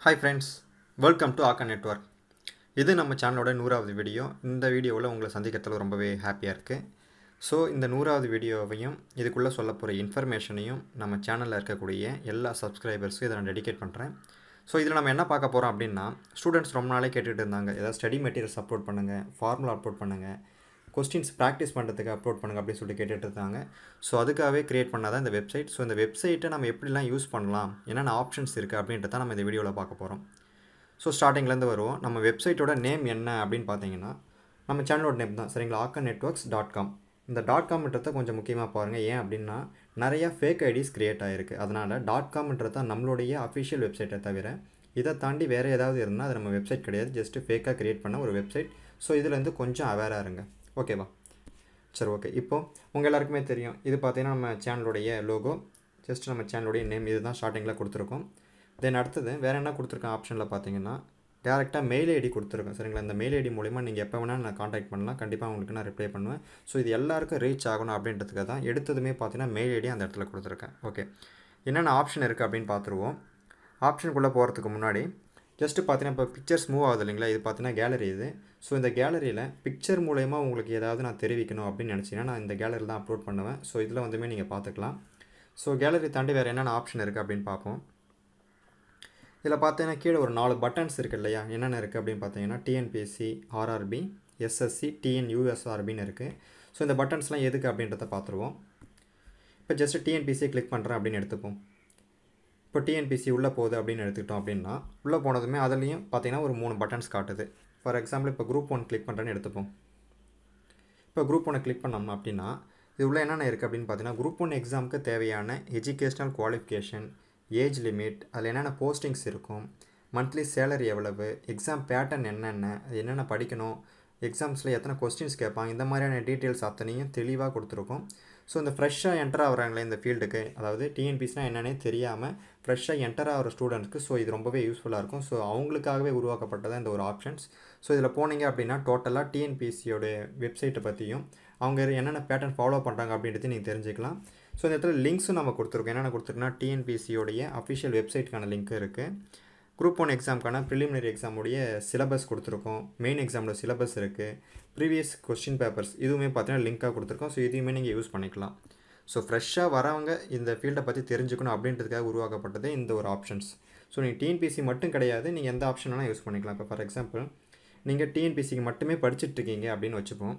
Hi friends, welcome to Aka Network. இது நம்ம சேனலோட 100வது வீடியோ. இந்த வீடியோவில் உங்களை சந்திக்கிறதுல ரொம்பவே ஹாப்பியாக இருக்குது. ஸோ இந்த 100வது வீடியோவையும் இதுக்குள்ளே சொல்ல போகிற இன்ஃபர்மேஷனையும் நம்ம சேனலில் இருக்கக்கூடிய எல்லா சப்ஸ்கிரைபர்ஸும் இதை நான் டெடிகேட் பண்ணுறேன். ஸோ இதில் நம்ம என்ன பார்க்க போகிறோம் அப்படின்னா, ஸ்டூடெண்ட்ஸ் ரொம்ப நாளே கேட்டுகிட்டு இருந்தாங்க, ஏதாவது ஸ்டடி மெட்டீரியல்ஸ் அப்லோட் பண்ணுங்கள், ஃபார்முலா அப்லோட் பண்ணுங்கள், கொஸ்டின்ஸ் ப்ராக்டிஸ் பண்ணுறதுக்கு அப்லோட் பண்ணுங்கள் அப்படின்னு சொல்லிட்டு கேட்டுட்டு இருந்தாங்க. ஸோ அதுக்காகவே க்ரியேட் பண்ணாதான் இந்த வெப்சைட். ஸோ இந்த வெப்சைட்டை நம்ம எப்படிலாம் யூஸ் பண்ணலாம், என்னென்ன ஆப்ஷன்ஸ் இருக்குது அப்படின்றத நம்ம இந்த வீடியோவில் பார்க்க போகிறோம். ஸோ ஸ்டார்டிங்லேருந்து வருவோம். நம்ம வெப்சைட்டோட நேம் என்ன அப்படின்னு பார்த்தீங்கன்னா, நம்ம சேனலோட நேம் தான், சரிங்களா, akannetworks.com. இந்த .comன்றதை கொஞ்சம் முக்கியமாக பாருங்கள். ஏன் அப்படின்னா நிறையா ஃபேக் ஐடிஸ் க்ரியேட் ஆகிருக்கு. அதனால் .comன்றது தான் நம்மளுடைய அஃபிஷியல் வெப்சைட்டை தவிர இதை தாண்டி வேறு ஏதாவது இருந்தால் அது நம்ம வெப்சைட் கிடையாது, ஜஸ்ட்டு ஃபேக்காக க்ரியேட் பண்ண ஒரு வெப்சைட். ஸோ இதுலேருந்து கொஞ்சம் அவேராக இருங்க, ஓகேவா? சரி, ஓகே. இப்போது உங்கள் எல்லாருக்குமே தெரியும், இது பார்த்தீங்கன்னா நம்ம சேனலுடைய லோகோ, ஜஸ்ட் நம்ம சேனலுடைய நேம் இது தான் ஸ்டார்டிங்கில் கொடுத்துருக்கோம். தென் அடுத்தது வேறு என்ன கொடுத்துருக்கேன் ஆப்ஷனில் பார்த்தீங்கன்னா, டேரெக்டாக மெயில் ஐடி கொடுத்துருக்கேன், சரிங்களா. இந்த மெயில் ஐடி மூலிமா நீங்கள் எப்போ வேணால் நான் காண்டாக்ட் பண்ணலாம், கண்டிப்பாக உங்களுக்கு நான் ரிப்ளை பண்ணுவேன். ஸோ இது எல்லாருக்கும் ரீச் ஆகணும் அப்படின்றதுக்காக தான் எடுத்ததுமே பார்த்தீங்கன்னா மெயில் ஐடி அந்த இடத்துல கொடுத்துருக்கேன். ஓகே, என்னென்ன ஆப்ஷன் இருக்குது அப்படின்னு பார்த்துருவோம். ஆப்ஷனுக்குள்ளே போகிறதுக்கு முன்னாடி ஜஸ்ட்டு பார்த்தீங்கன்னா, இப்போ பிக்சர்ஸ் மூவ் ஆகுது இல்லைங்களா, இது பார்த்தீங்கன்னா கேலரி இது. ஸோ இந்த கேலரியில் பிக்சர் மூலயமா உங்களுக்கு ஏதாவது நான் தெரிவிக்கணும் அப்படின்னு நினச்சிங்கன்னா நான் இந்த கேலரியில் தான் அப்லோட் பண்ணுவேன். ஸோ இதில் வந்துமே நீங்கள் பார்த்துக்கலாம். ஸோ கேலரி தாண்டி வேறு என்னென்ன ஆப்ஷன் இருக்குது அப்படின்னு பார்ப்போம். இதில் பார்த்தீங்கன்னா கீழே ஒரு 4 பட்டன்ஸ் இருக்குது இல்லையா, என்னென்ன இருக்குது அப்படின்னு பார்த்தீங்கன்னா டிஎன்பிஎஸ்சி, ஆர்ஆர்பி, எஸ்எஸ்சி, டிஎன்யூஎஸ்ஆர்பின்னு இருக்குது. ஸோ இந்த பட்டன்ஸ்லாம் எதுக்கு அப்படின்றத பார்த்துருவோம். இப்போ ஜஸ்ட்டு டிஎன்பிஎஸ்சியை கிளிக் பண்ணுறேன் அப்படின்னு எடுத்துப்போம். இப்போ டிஎன்பிஎஸ்சி உள்ளே போகுது அப்படின்னு எடுத்துக்கிட்டோம் அப்படின்னா, உள்ளே போனதுமே அதுலேயும் பார்த்தீங்கன்னா ஒரு 3 பட்டன்ஸ் காட்டுது. ஃபார் எக்ஸாம்பிள் இப்போ குரூப் 1 கிளிக் பண்ணுறேன்னு எடுத்துப்போம். இப்போ குரூப் 1 கிளிக் பண்ணோம் அப்படின்னா இது உள்ள என்னென்ன இருக்குது அப்படின்னு பார்த்தீங்கன்னா, குரூப் 1 எக்ஸாமுக்கு தேவையான எஜுகேஷ்னல் குவாலிஃபிகேஷன், ஏஜ் லிமிட், அதில் என்னென்ன போஸ்டிங்ஸ் இருக்கும், மந்த்லி சேலரி எவ்வளவு, எக்ஸாம் பேட்டர்ன் என்னென்ன படிக்கணும், எக்ஸாம்ஸில் எத்தனை கொஸ்டின்ஸ் கேட்பாங்க, இந்த மாதிரியான டீட்டெயில்ஸ் அத்தனையும் தெளிவாக கொடுத்துருக்கோம். ஸோ இந்த ஃப்ரெஷ்ஷாக என்டர் ஆகிறாங்களே இந்த ஃபீல்டுக்கு, அதாவது டிஎன்பிஎஸ்னால் என்னென்னே தெரியாமல் ஃப்ரெஷ்ஷாக என்டர் ஆகிற ஸ்டூடெண்ட்ஸ்க்கு ஸோ இது ரொம்பவே யூஸ்ஃபுல்லாக இருக்கும். ஸோ அவங்களுக்காகவே உருவாக்கப்பட்டதான் இந்த ஒரு ஆப்ஷன்ஸ். ஸோ இதில் போனீங்க அப்படின்னா டோட்டலாக டிஎன்பிஎஸ்சியோட வெப்சைட்டை பற்றியும் அவங்க என்னென்ன பேட்டர்ன் ஃபாலோ பண்ணுறாங்க அப்படின்றது நீங்கள் தெரிஞ்சுக்கலாம். ஸோ இந்த இடத்துல லிங்க்ஸும் நம்ம கொடுத்துருக்கோம். என்னென்ன கொடுத்துருக்கோன்னா டிஎன்பிஎஸ்சியோடைய அஃபிஷியல் வெப்சைட்டுக்கான லிங்க் இருக்குது, குரூப் 1 எக்ஸாமுக்கான ப்ரிலிமினரி எக்ஸாமுடைய சிலபஸ் கொடுத்துருக்கோம், மெயின் எக்ஸாமோட சிலபஸ் இருக்குது, ப்ரீவியஸ் கொஸ்டின் பேப்பர்ஸ் இதுவுமே பார்த்தீங்கன்னா லிங்காக கொடுத்துருக்கோம். ஸோ இதையுமே நீங்கள் யூஸ் பண்ணிக்கலாம். ஸோ ஃப்ரெஷ்ஷாக வரவங்க இந்த ஃபீல்டை பற்றி தெரிஞ்சுக்கணும் அப்படின்றதுக்காக உருவாக்கப்பட்டது இந்த ஒரு ஆப்ஷன்ஸ். ஸோ நீங்கள் டிஎன்பிஎஸ்சி மட்டும் கிடையாது, நீங்கள் எந்த ஆப்ஷன் வேணால் யூஸ் பண்ணிக்கலாம். இப்போ ஃபார் எக்ஸாம்பிள் நீங்கள் டிஎன்பிஎஸ்சிக்கு மட்டுமே படிச்சுட்ருக்கீங்க அப்படின்னு வச்சுப்போம்.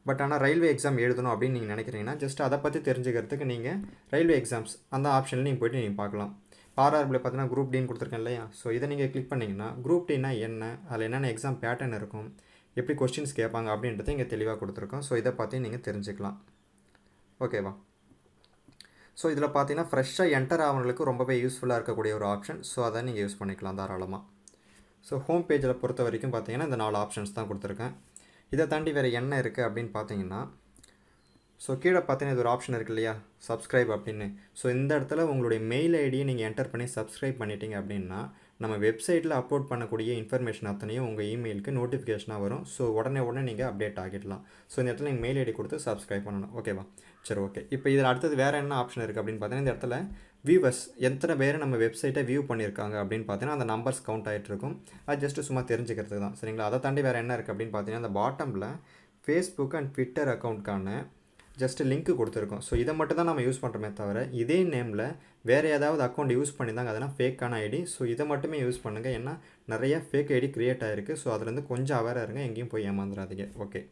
பட் ஆனால் ரயில்வே எக்ஸாம் எழுதணும் அப்படின்னு நீங்கள் நினைக்கிறீங்கன்னா ஜஸ்ட் அதை பற்றி தெரிஞ்சுக்கிறதுக்கு நீங்கள் ரயில்வே எக்ஸாம்ஸ் அந்த ஆப்ஷனில் நீங்கள் போய்ட்டு நீங்கள் பார்க்கலாம். ஆர்ஆர்பியில் பார்த்தீங்கன்னா குரூப் டின்னு கொடுத்துருக்கேன் இல்லையா. ஸோ இதை நீங்கள் கிளிக் பண்ணிங்கன்னா குரூப் டின்னா என்ன, அதில் என்னென்ன எக்ஸாம் பேட்டர்ன் இருக்கும், எப்படி கொஸ்டின்ஸ் கேட்பாங்க அப்படின்றத இங்கே தெளிவாக கொடுத்துருக்கோம். ஸோ இதை பார்த்து நீங்கள் தெரிஞ்சுக்கலாம், ஓகேவா. ஸோ இதில் பார்த்தீங்கன்னா ஃப்ரெஷ்ஷாக என்டர் ஆகிறவங்களுக்கு ரொம்பவே யூஸ்ஃபுல்லாக இருக்கக்கூடிய ஒரு ஆப்ஷன். ஸோ அதை நீங்கள் யூஸ் பண்ணிக்கலாம் தாராளமாக. ஸோ ஹோம் பேஜில் பொறுத்த வரைக்கும் பார்த்தீங்கன்னா இந்த 4 ஆப்ஷன்ஸ் தான் கொடுத்துருக்கேன். இதை தாண்டி வேறு என்ன இருக்குது அப்படின்னு பார்த்தீங்கன்னா, ஸோ கீழே பார்த்தீங்கன்னா இது ஒரு ஆப்ஷன் இருக்குது இல்லையா, சப்ஸ்கிரைப் அப்படின்னு. ஸோ இந்த இடத்துல உங்களுடைய மெயில் ஐடியை நீங்கள் என்டர் பண்ணி சப்ஸ்கிரைப் பண்ணிட்டீங்க அப்படின்னா நம்ம வெப்சைட்டில் அப்லோட் பண்ணக்கூடிய இன்ஃபர்மேஷன் அத்தனையும் உங்கள் இமெயிலுக்கு நோட்டிஃபிகேஷனாக வரும். ஸோ உடனே நீங்கள் அப்டேட் ஆகிடலாம். ஸோ இந்த இடத்துல நீங்கள் மெயில் ஐடி கொடுத்து சப்ஸ்கிரைப் பண்ணணும், ஓகேவா. சரி, ஓகே. இப்போ இதில் அடுத்தது வேறு என்ன ஆப்ஷன் இருக்குது அப்படின்னு பார்த்தீங்கன்னா, இந்த இடத்துல வியூவர்ஸ் எத்தனை பேர் நம்ம வெப்சைட்டை வியூ பண்ணியிருக்காங்க அப்படின்னு பார்த்தீங்கன்னா அந்த நம்பர்ஸ் கவுண்ட் ஆகிட்டு இருக்கும். அது ஜஸ்ட்டு சும்மா தெரிஞ்சுக்கிறதுக்கு தான், சரிங்களா. அதை தாண்டி வேறு என்ன இருக்குது அப்படின்னு பார்த்தீங்கன்னா, அந்த பாட்டமில் ஃபேஸ்புக் அண்ட் ட்விட்டர் அக்கௌண்ட்கான ஜஸ்ட்டு லிங்க்கு கொடுத்துருக்கோம். ஸோ இதை மட்டும் தான் நம்ம யூஸ் பண்ணுறோமே தவிர இதே நேமில் வேறு ஏதாவது அக்கௌண்ட் யூஸ் பண்ணியிருந்தாங்க அதெல்லாம் ஃபேக்கான ஐடி. ஸோ இதை மட்டுமே யூஸ் பண்ணுங்கள், ஏன்னா நிறையா ஃபேக் ஐடி க்ரியேட் ஆகிருக்கு. ஸோ அதுலேருந்து கொஞ்சம் அவேராக இருங்க, எங்கேயும் போய் ஏமாந்துடாதீங்க, ஓகே.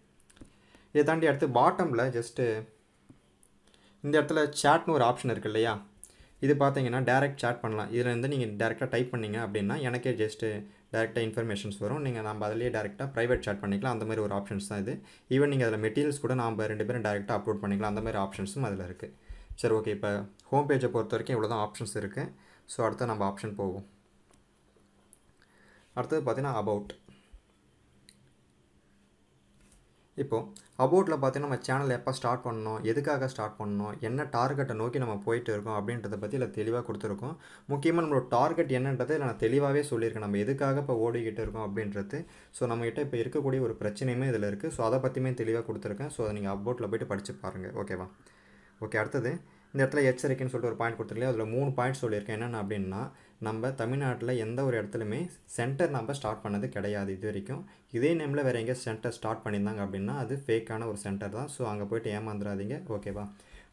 இதை தாண்டி அடுத்து பாட்டமில் ஜஸ்ட்டு இந்த இடத்துல சேட்னு ஒரு ஆப்ஷன் இருக்குது இல்லையா, இது பார்த்தீங்கன்னா டேரெக்ட் சேட் பண்ணலாம். இதில் இருந்து நீங்கள் டேரெக்டாக டைப் பண்ணிங்க அப்படின்னா எனக்கே ஜஸ்ட்டு டேரெக்டாக இன்ஃபர்மேஷன்ஸ் வரும். நீங்கள் நம்ம அதிலேயே டேரெக்டாக ப்ரைவேட் சேட் பண்ணிக்கலாம். அந்த மாதிரி ஒரு ஆப்ஷன்ஸ் தான் இது. ஈவன் நீங்கள் அதில் மெட்டீரியல்ஸ் கூட நாம் 2 பேரும் டேரெக்டாக அப்லோட் பண்ணிக்கலாம். அந்த மாதிரி ஆப்ஷன்ஸும் அதில் இருக்குது. சரி, ஓகே. இப்போ ஹோம் பேஜை பொறுத்த வரைக்கும் இவ்வளோ தான் ஆப்ஷன்ஸ் இருக்குது. ஸோ அடுத்து நம்ம ஆப்ஷன் போவோம். அடுத்தது பார்த்தீங்கன்னா அபவுட். இப்போது அபவுட்டில் பார்த்தீங்கன்னா நம்ம சேனல் எப்போ ஸ்டார்ட் பண்ணணும், எதுக்காக ஸ்டார்ட் பண்ணணும், என்ன டார்கெட்டை நோக்கி நம்ம போயிட்டு இருக்கோம் அப்படின்றத பற்றி இதில் தெளிவாக கொடுத்துருக்கோம். முக்கியமாக நம்மளோட டார்கெட் என்னன்றதை இதில் நான் தெளிவாகவே சொல்லியிருக்கேன், நம்ம எதுக்காக இப்போ ஓடிக்கிட்டு இருக்கோம் அப்படின்றது. ஸோ நம்மகிட்ட இப்போ இருக்கக்கூடிய ஒரு பிரச்சனையுமே இதில் இருக்குது. ஸோ அதை பற்றியுமே தெளிவாக கொடுத்துருக்கேன். ஸோ அதை நீங்கள் அபவுட்டில் போய்ட்டு படித்து பாருங்கள், ஓகேவா. ஓகே, அடுத்தது இந்த இடத்துல எச்சரிக்கைன்னு சொல்லிட்டு ஒரு பாயிண்ட் கொடுத்துருக்கலையே, அதில் 3 பாயிண்ட் சொல்லியிருக்கேன். என்னென்ன அப்படின்னா, நம்ம தமிழ்நாட்டில் எந்த ஒரு இடத்துலையுமே சென்டர் நம்ம ஸ்டார்ட் பண்ணது கிடையாது இது வரைக்கும். இதே நேமில் வேறு எங்கேயும் சென்டர் ஸ்டார்ட் பண்ணியிருந்தாங்க அப்படின்னா அது ஃபேக்கான ஒரு சென்டர் தான். ஸோ அங்கே போய்ட்டு ஏமாந்துடாதீங்க, ஓகேவா?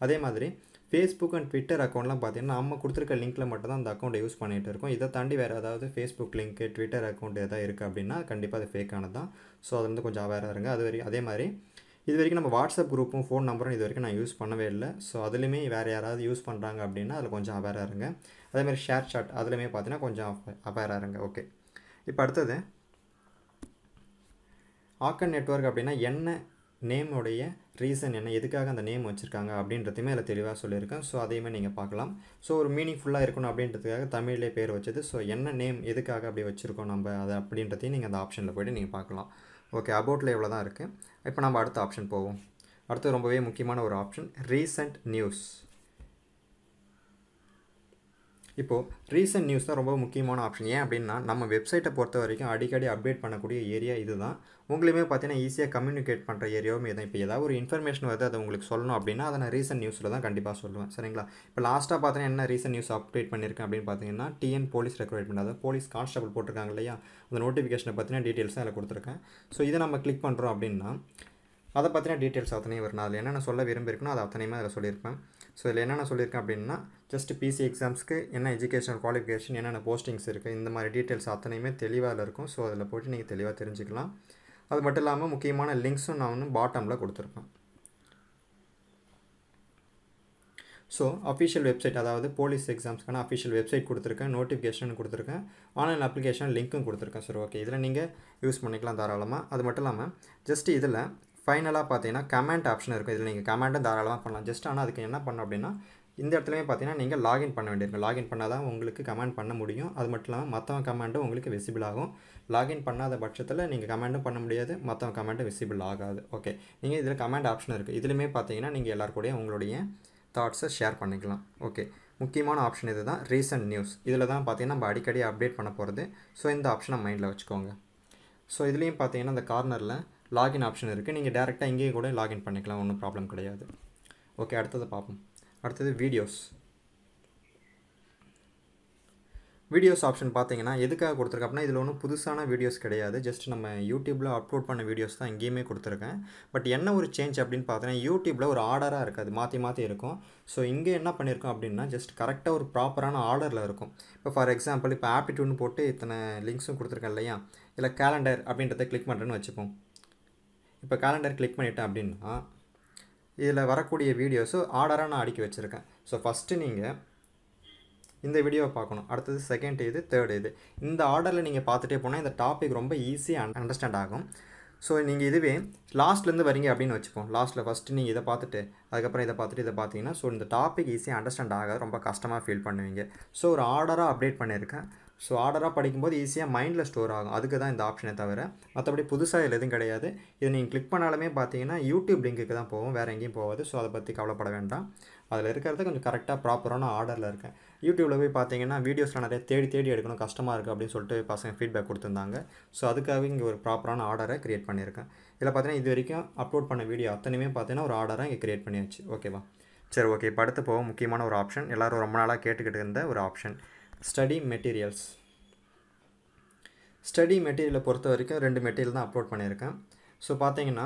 அதே மாதிரி ஃபேஸ்புக் அண்ட் ட்விட்டர் அக்கௌண்ட்லாம் பார்த்தீங்கன்னா நம்ம கொடுத்துருக்க லிங்க்கில் மட்டும் தான் அந்த அக்கௌண்ட்டை யூஸ் பண்ணிகிட்டு இருக்கோம். இதை தாண்டி வேறு ஏதாவது ஃபேஸ்புக் லிங்க்கு, ட்விட்டர் அக்கௌண்ட் எதாவது இருக்குது அப்படின்னா கண்டிப்பாக அது ஃபேக்கானது தான். ஸோ அது வந்து கொஞ்சம் அவேராக இருங்க. அதே மாதிரி இது வரைக்கும் நம்ம வாட்ஸ்அப் குரூப்பும் ஃபோன் நம்பரும் இது வரைக்கும் நான் யூஸ் பண்ணவே இல்லை. ஸோ அதுலேயுமே வேறு யாராவது யூஸ் பண்ணுறாங்க அப்படின்னா அதில் கொஞ்சம் அவேராக இருங்க. அதேமாதிரி ஷேர் சாட் அதுலேயுமே பார்த்தீங்கன்னா கொஞ்சம் அவேராக இருங்க. ஓகே, இப்போ அடுத்தது ஆக்கன் நெட்வொர்க் அப்படின்னா என்ன, நேமுடைய ரீசன் என்ன, எதுக்காக அந்த நேம் வச்சுருக்காங்க அப்படின்றதையுமே அதில் தெளிவாக சொல்லியிருக்கேன். ஸோ அதையுமே நீங்கள் பார்க்கலாம். ஸோ ஒரு மீனிங்ஃபுல்லாக இருக்கணும் அப்படின்றதுக்காக தமிழ்லேயே பேர் வச்சது. ஸோ என்ன நேம், எதுக்காக அப்படி வச்சுருக்கோம் நம்ம அதை அப்படின்றதையும் நீங்கள் அந்த ஆப்ஷனில் போய்ட்டு நீங்கள் பார்க்கலாம். ஓகே, அபவுட்டில் இவ்வளோ தான் இருக்குது. இப்போ நம்ம அடுத்த ஆப்ஷன் போவோம். அடுத்து ரொம்பவே முக்கியமான ஒரு ஆப்ஷன் ரீசெண்ட் நியூஸ். இப்போது ரீசெண்ட் நியூஸ் தான் ரொம்ப முக்கியமான ஆப்ஷன். ஏன் அப்படின்னா நம்ம வெப்சைட்டை பொறுத்த வரைக்கும் அடிக்கடி அப்டேட் பண்ணக்கூடிய ஏரியா இது தான். உங்களுமே பார்த்தீங்கன்னா ஈஸியாக கம்யூனிகேட் பண்ணுற ஏரியாவும் இதுதான். இப்போ ஏதாவது ஒரு இன்ஃபர்மேஷன் வருது அதை உங்களுக்கு சொல்லணும் அப்படின்னா அதை நான் ரீசெண்ட் நியூஸில் தான் கண்டிப்பாக சொல்லுவேன், சரிங்களா? இப்போ லாஸ்ட்டாக பார்த்தீங்கன்னா என்ன ரீசெண்ட் நியூஸ் அப்டேட் பண்ணியிருக்கேன் அப்படின்னு பார்த்தீங்கன்னா டிஎன் போலீஸ் ரெக்ரூட்மெண்ட், அதாவது போலீஸ் கான்ஸ்டபிள் போட்டிருக்காங்க இல்லையா, அந்த நோட்டிஃபிகேஷனை பற்றின டீட்டெயில்ஸ் தான் அதில் கொடுத்துருக்கேன். ஸோ இதை நம்ம கிளிக் பண்ணுறோம் அப்படின்னா அதை பற்றின டீட்டெயில்ஸ் அத்தனையும் வரும். அதில் என்னென்ன சொல்ல விரும்பியிருக்கணும் அது அத்தனையுமே அதில் சொல்லியிருப்பேன். ஸோ இதில் என்னென்ன சொல்லியிருக்கேன் அப்படின்னா ஜஸ்ட் பிசி எக்ஸாம்ஸ்க்கு என்ன எஜுகேஷனல் குவாலிஃபிகேஷன், என்னென்ன போஸ்டிங்ஸ் இருக்குது, இந்த மாதிரி டீட்டெயில்ஸ் அத்தனையுமே தெளிவாக இருக்கும். ஸோ அதில் போய்ட்டு நீங்கள் தெளிவாக தெரிஞ்சுக்கலாம். அது மட்டும் இல்லாமல் முக்கியமான லிங்க்ஸும் நான் வந்து பாட்டமில் கொடுத்துருப்பேன். ஸோ அஃபிஷியல் வெப்சைட், அதாவது போலீஸ் எக்ஸாம்ஸ்க்கான அஃபிஷியல் வெப்சைட் கொடுத்துருக்கேன், நோட்டிஃபிகேஷன் கொடுத்துருக்கேன், ஆன்லைன் அப்ளிகேஷன் லிங்க்கும் கொடுத்துருக்கேன். சரி, ஓகே, இதில் நீங்கள் யூஸ் பண்ணிக்கலாம் தாராளமாக. அது மட்டும் இல்லாமல் ஜஸ்ட் இதில் ஃபைனலாக பார்த்தீங்கன்னா கமெண்ட் ஆப்ஷன் இருக்கும். இதில் நீங்கள் கமெண்ட்டும் தாராளமாக பண்ணலாம். ஜஸ்ட் ஆனால் அதுக்கு என்ன பண்ணணும் அப்படின்னா இந்த இடத்துலையுமே பார்த்தீங்கன்னா நீங்கள் லாகின் பண்ண வேண்டியிருக்கும். லாகின் பண்ணால் தான் உங்களுக்கு கமெண்ட் பண்ண முடியும். அது மட்டும் இல்லாமல் மற்றவங்க கமெண்ட்டும் உங்களுக்கு விசிபிள் ஆகும். லாகின் பண்ணாத பட்சத்தில் நீங்கள் கமெண்ட்டும் பண்ண முடியாது, மற்றவங்க கமெண்ட்டும் விசிபிள் ஆகாது. ஓகே, நீங்கள் இதில் கமெண்ட் ஆப்ஷன் இருக்குது. இதுலையுமே பார்த்தீங்கன்னா நீங்கள் எல்லாருக்கூடையும் உங்களுடைய தாட்ஸை ஷேர் பண்ணிக்கலாம். ஓகே, முக்கியமான ஆப்ஷன் இது தான் ரீசெண்ட் நியூஸ். இதில் தான் பார்த்தீங்கன்னா நம்ம அடிக்கடி அப்டேட் பண்ண போகிறது. ஸோ இந்த ஆப்ஷனை மைண்டில் வச்சுக்கோங்க. ஸோ இதுலேயும் பார்த்தீங்கன்னா இந்த கார்னரில் லாகின் ஆப்ஷன் இருக்குது. நீங்கள் டேரெக்டாக இங்கேயே கூட லாகின் பண்ணிக்கலாம், ஒன்றும் ப்ராப்ளம் கிடையாது. ஓகே, அடுத்தது பார்ப்போம். அடுத்தது வீடியோஸ் ஆப்ஷன் பார்த்தீங்கன்னா எதுக்காக கொடுத்துருக்கேன் அப்படின்னா இதில் ஒன்றும் புதுசான வீடியோஸ் கிடையாது. ஜஸ்ட் நம்ம யூடியூப்பில் அப்லோட் பண்ண வீடியோஸ் தான் இங்கேயுமே கொடுத்துருக்கேன். பட் என்ன ஒரு சேஞ்ச் அப்படின்னு பார்த்தீங்கன்னா யூடியூப்பில் ஒரு ஆர்டராக இருக்காது, மாற்றி இருக்கும். ஸோ இங்கே என்ன பண்ணியிருக்கோம் அப்படின்னா ஜஸ்ட் கரெக்டாக ஒரு ப்ராப்பரான ஆர்டரில் இருக்கும். இப்போ ஃபார் எக்ஸாம்பிள் இப்போ ஆப்டிடியூட்னு போட்டு இத்தனை லிங்க்ஸும் கொடுத்துருக்கேன் இல்லையா, இதில் கேலண்டர் அப்படின்றத கிளிக் பண்ணுறேன்னு வச்சுப்போம். இப்போ கேலண்டர் கிளிக் பண்ணிட்டேன் அப்படின்னா இதில் வரக்கூடிய வீடியோஸு ஆர்டராக நான் அடுக்கி வச்சுருக்கேன். ஸோ ஃபஸ்ட்டு நீங்கள் இந்த வீடியோவை பார்க்கணும், அடுத்தது செகண்ட் இது, தேர்ட் இது. இந்த ஆர்டரில் நீங்கள் பார்த்துட்டே போனால் இந்த டாபிக் ரொம்ப ஈஸியாக அண்டர்ஸ்டாண்ட் ஆகும். ஸோ நீங்கள் இதுவே லாஸ்ட்லேருந்து வரீங்க அப்படின்னு வச்சுப்போம். லாஸ்ட்டில் ஃபஸ்ட்டு நீங்கள் இதை பார்த்துட்டு அதுக்கப்புறம் இதை பார்த்தீங்கன்னா ஸோ இந்த டாபிக் ஈஸியாக அண்டர்ஸ்டாண்ட் ஆகாது, ரொம்ப கஷ்டமாக ஃபீல் பண்ணுவீங்க. ஸோ ஒரு ஆர்டராக அப்டேட் பண்ணியிருக்கேன். ஸோ ஆர்டராக படிக்கும்போது ஈஸியாக மைண்டில் ஸ்டோர் ஆகும். அதுக்கு தான் இந்த ஆப்ஷனை தவிர மற்றபடி புதுசாக இதில் எதுவும் கிடையாது. இதை நீங்கள் கிளிக் பண்ணாலுமே பார்த்தீங்கன்னா யூடியூப் லிங்க்குக்கு தான் போகும், வேறு எங்கேயும் போகாது. ஸோ அதை பற்றி கவலைப்பட வேண்டாம். அதில் இருக்கிறது கொஞ்சம் கரெக்டாக ப்ராப்பரான ஆர்டரில் இருக்கேன். யூடியூப்பில் போய் பார்த்தீங்கன்னா வீடியோஸ்லாம் நிறைய தேடி எடுக்கணும், கஷ்டமாக இருக்குது அப்படின்னு சொல்லிட்டு பசங்க ஃபீட்பேக் கொடுத்துருந்தாங்க. ஸோ அதுக்காக இங்கே ஒரு ப்ராப்பரான ஆர்டரை க்ரியேட் பண்ணியிருக்கேன். இதில் பார்த்தீங்கன்னா இது வரைக்கும் அப்லோட் பண்ண வீடியோ அத்தனையுமே பார்த்தீங்கன்னா ஒரு ஆர்டராக இங்கே க்ரியேட் பண்ணியாச்சு. ஓகேவா? சரி, ஓகே, இப்போ அடுத்து போக முக்கியமான ஒரு ஆப்ஷன், எல்லோரும் ரொம்ப நாளாக கேட்டுக்கிட்டு இருந்த ஒரு ஆப்ஷன் ஸ்டடி மெட்டீரியல்ஸ். ஸ்டடி மெட்டீரியலை பொறுத்த வரைக்கும் 2 மெட்டீரியல் தான் அப்லோட் பண்ணியிருக்கேன். ஸோ பார்த்தீங்கன்னா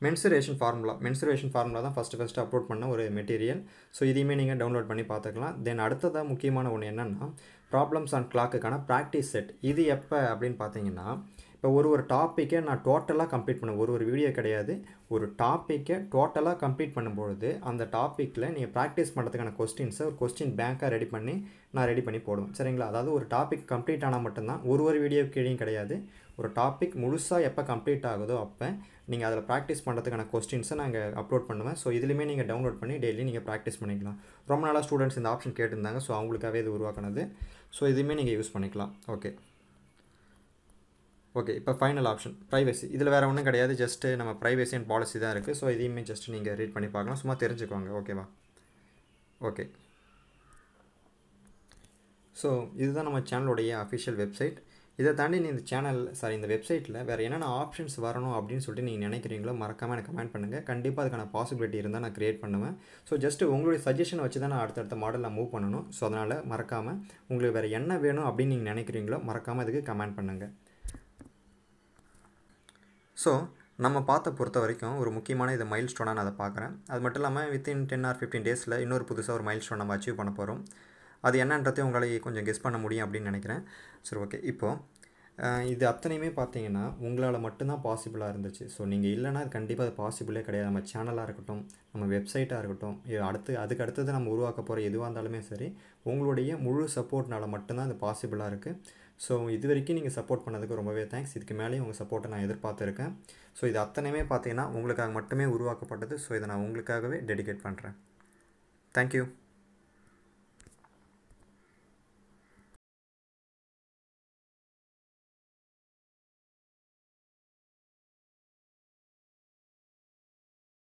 மென்சுரேஷன் ஃபார்முலா தான் ஃபஸ்ட்டு அப்லோட் பண்ண ஒரு மெட்டீரியல். ஸோ இதையுமே நீங்கள் டவுன்லோட் பண்ணி பார்த்துக்கலாம். தென் அடுத்ததாக முக்கியமான ஒன்று என்னென்னா ப்ராப்ளம்ஸ் அண்ட் கிளாக்குக்கான ப்ராக்டிஸ் செட். இது எப்போ அப்படின்னு பார்த்தீங்கன்னா இப்போ ஒரு டாப்பிக்கை நான் டோட்டலாக கம்ப்ளீட் பண்ண ஒரு வீடியோ கிடையாது, ஒரு டாப்பிக்கை டோட்டலாக கம்ப்ளீட் பண்ணும்பொழுது அந்த டாப்பிக்கில் நீங்கள் ப்ராக்டிஸ் பண்ணுறதுக்கான கொஸ்டின்ஸை ஒரு கொஸ்டின் பேங்காக ரெடி பண்ணி போடுவேன், சரிங்களா? அதாவது ஒரு டாபிக் கம்ப்ளீட் ஆனால் மட்டும்தான், ஒரு வீடியோ கீழேயும் கிடையாது. ஒரு டாபிக் முழுசாக எப்போ கம்ப்ளீட் ஆகுதோ அப்போ நீங்கள் அதில் ப்ராக்டிஸ் பண்ணுறதுக்கான கொஸ்டின்ஸை நாங்கள் அப்லோட் பண்ணுவேன். ஸோ இதுலையுமே நீங்கள் டவுன்லோட் பண்ணி டெய்லி நீங்கள் ப்ராக்டிஸ் பண்ணிக்கலாம். ரொம்ப நாளாக ஸ்டூடெண்ட்ஸ் இந்த ஆப்ஷன் கேட்டிருந்தாங்க. ஸோ அவங்களுக்காகவே இது உருவாக்கினது. ஸோ இதுவுமே நீங்கள் யூஸ் பண்ணிக்கலாம். ஓகே, இப்போ ஃபைனல் ஆப்ஷன் ப்ரைவசி. இதில் வேறு ஒன்றும் கிடையாது, ஜஸ்ட்டு நம்ம ப்ரைவசி அண்ட் பாலிசி தான் இருக்குது. ஸோ இதையுமே ஜஸ்ட் நீங்கள் ரீட் பண்ணி பார்க்கலாம், சும்மா தெரிஞ்சுக்கோங்க. ஓகேவா? ஓகே, ஸோ இதுதான் நம்ம சேனலுடைய அஃபிஷியல் வெப்சைட். இதை தாண்டி இந்த சேனல் இந்த வெப்சைட்டில் வேறு என்னென்ன ஆப்ஷன்ஸ் வரணும் அப்படின்னு சொல்லிட்டு நீங்கள் நினைக்கிறீங்களோ மறக்காமல் எனக்கு கமெண்ட் பண்ணுங்கள். கண்டிப்பாக அதுக்கான பாசிபிலிட்டி இருந்தால் நான் க்ரியேட் பண்ணுவேன். ஸோ ஜஸ்ட்டு உங்களுடைய சஜஷனை வச்சு தான் நான் அடுத்தடுத்த மாடலில் மூவ் பண்ணணும். ஸோ அதனால் மறக்காமல் உங்களுக்கு வேறு என்ன வேணும் அப்படின்னு நீங்கள் நினைக்கிறீங்களோ மறக்காமல் அதுக்கு கமெண்ட் பண்ணுங்கள். ஸோ நம்ம பொறுத்த வரைக்கும் ஒரு முக்கியமான இது மைல் ஸ்டோனாக நான் அதை பார்க்குறேன். அது மட்டும் இல்லாமல் வித்தின் 10 or 15 டேஸில் இன்னொரு புதுசாக ஒரு மைல் ஸ்டோன் நம்ம அச்சீவ் பண்ண போகிறோம். அது என்னன்றதையும் உங்களால் கொஞ்சம் கெஸ் பண்ண முடியும் அப்படின்னு நினைக்கிறேன். சரி, ஓகே. இப்போது இது அத்தனையுமே பார்த்தீங்கன்னா உங்களால் மட்டும்தான் பாசிபிளாக இருந்துச்சு. ஸோ நீங்கள் இல்லைனா அது கண்டிப்பாக அது பாசிபிளே கிடையாது. நம்ம சேனலாக இருக்கட்டும், நம்ம வெப்சைட்டாக இருக்கட்டும், அதுக்கு அடுத்தது நம்ம உருவாக்க போகிற எதுவாக இருந்தாலுமே சரி, உங்களுடைய முழு சப்போர்ட்னால் மட்டும்தான் அது பாசிபிளாக இருக்குது. ஸோ இது வரைக்கும் நீங்கள் சப்போர்ட் பண்ணதுக்கு ரொம்பவே தேங்க்ஸ். இதுக்கு மேலேயும் உங்கள் சப்போர்ட்டை நான் எதிர்பார்த்துருக்கேன். ஸோ இது அத்தனையுமே பார்த்தீங்கன்னா உங்களுக்காக மட்டுமே உருவாக்கப்பட்டது. ஸோ இதை நான் உங்களுக்காகவே டெடிகேட் பண்ணுறேன். தேங்க்யூ.